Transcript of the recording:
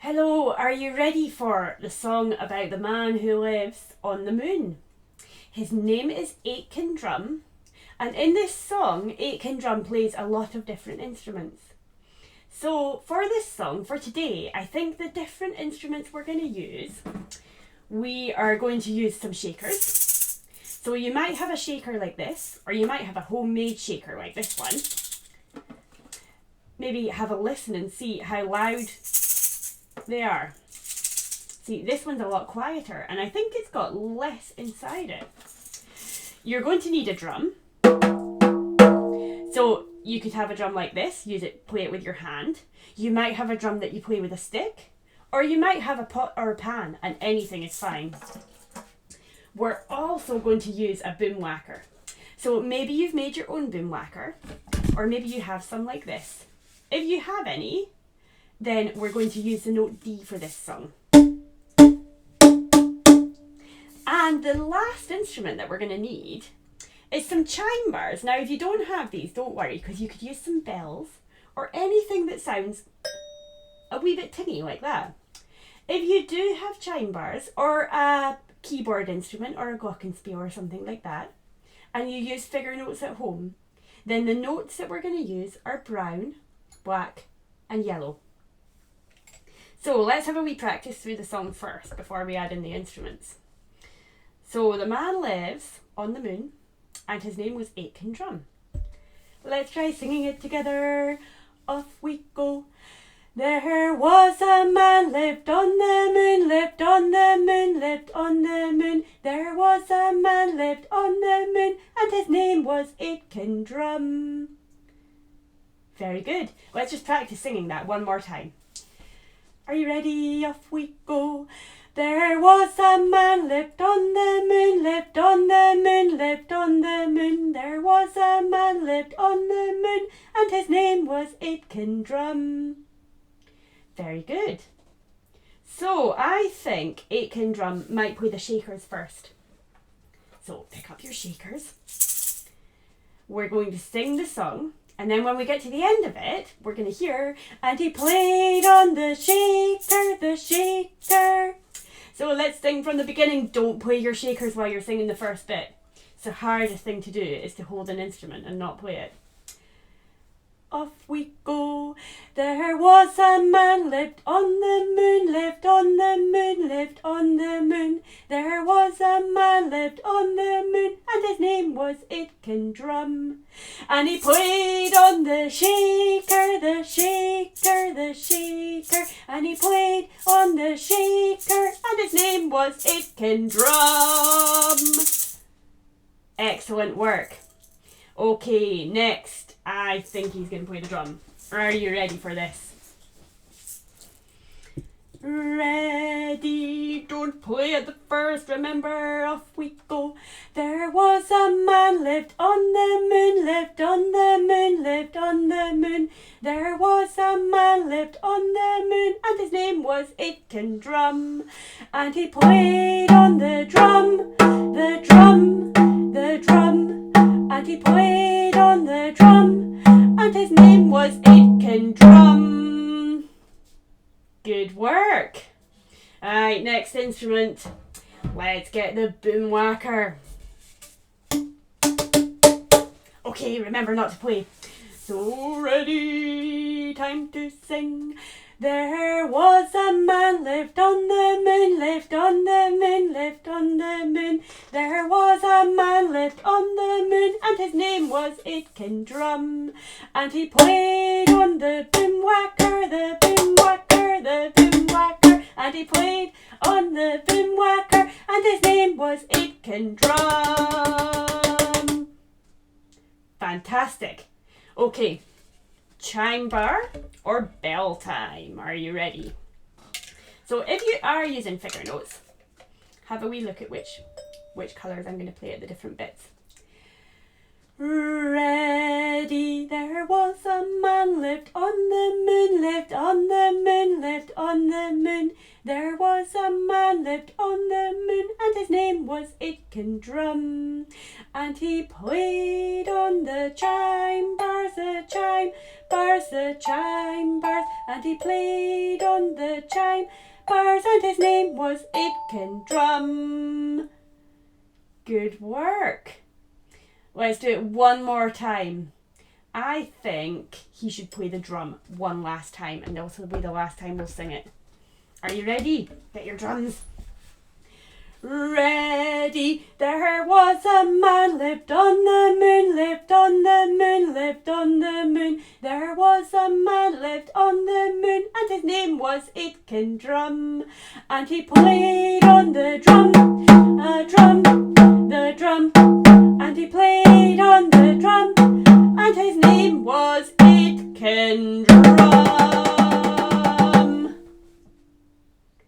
Hello, are you ready for the song about the man who lives on the moon? His name is Aitken Drum, and in this song, Aitken Drum plays a lot of different instruments. So, for this song, for today, I think the different instruments we're going to use, we are going to use some shakers. So, you might have a shaker like this, or you might have a homemade shaker like this one. Maybe have a listen and see how loud they are. See, this one's a lot quieter, and I think it's got less inside it. You're going to need a drum. So you could have a drum like this, play it with your hand. You might have a drum that you play with a stick, or you might have a pot or a pan, and anything is fine. We're also going to use a boom whacker. So maybe you've made your own boom whacker, or maybe you have some like this. If you have any, then we're going to use the note D for this song. And the last instrument that we're going to need is some chime bars. Now, if you don't have these, don't worry, because you could use some bells or anything that sounds a wee bit tinny like that. If you do have chime bars or a keyboard instrument or a glockenspiel or something like that, and you use figure notes at home, then the notes that we're going to use are brown, black, and yellow. So let's have a wee practice through the song first before we add in the instruments. So the man lives on the moon and his name was Aitken Drum. Let's try singing it together. Off we go. There was a man lived on the moon, lived on the moon, lived on the moon. There was a man lived on the moon and his name was Aitken Drum. Very good. Let's just practice singing that one more time. Are you ready? Off we go. There was a man lived on the moon, lived on the moon, lived on the moon. There was a man lived on the moon and his name was Aitken Drum. Very good. So I think Aitken Drum might play the shakers first. So pick up your shakers. We're going to sing the song. And then when we get to the end of it, we're going to hear, and he played on the shaker, the shaker. So let's sing from the beginning. Don't play your shakers while you're singing the first bit. It's the hardest thing to do is to hold an instrument and not play it. Off we go. There was a man lived on the moon, lived on the moon, lived on the moon. There was a man lived on the moon and his name was Aitken Drum. And he played on the shaker, the shaker, the shaker. And he played on the shaker and his name was Aitken Drum. Excellent work. Okay, next. I think he's going to play the drum. Are you ready for this? Ready, don't play at the first, remember, off we go. There was a man lived on the moon, lived on the moon, lived on the moon. There was a man lived on the moon and his name was Aitken Drum. And he played on the drum, the drum, the drum. And he played on the drum and his name was Aitken Drum. Good work. Alright, next instrument. Let's get the boom whacker. Okay, remember not to play. So ready, time to sing. There was a man lived on the moon, lived on the moon, lived on the moon. There was a man lived on the moon and his name was Aitken Drum. And he played on the boom whacker, the boom whacker, the boom whacker. And he played on the boom whacker and his name was Aitken Drum. Fantastic. Okay. Chime bar or bell time. Are you ready? So if you are using figure notes, have a wee look at which colours I'm going to play at the different bits. Ready, there was a man lived on the moon, lived on the moon, lived on the moon. There was a man lived on the moon and his name was Aitken Drum. And he played on the chime bars, the chime bars, was the chimebars, and he played on the chimebars, and his name was Aitken Drum. Good work. Let's do it one more time. I think he should play the drum one last time, and also be the last time we'll sing it. Are you ready? Get your drums. Ready, there was a man lived on the moon, lived on the moon, lived on the moon. There was a man lived on the moon, and his name was Aitken Drum, and he played on the drum.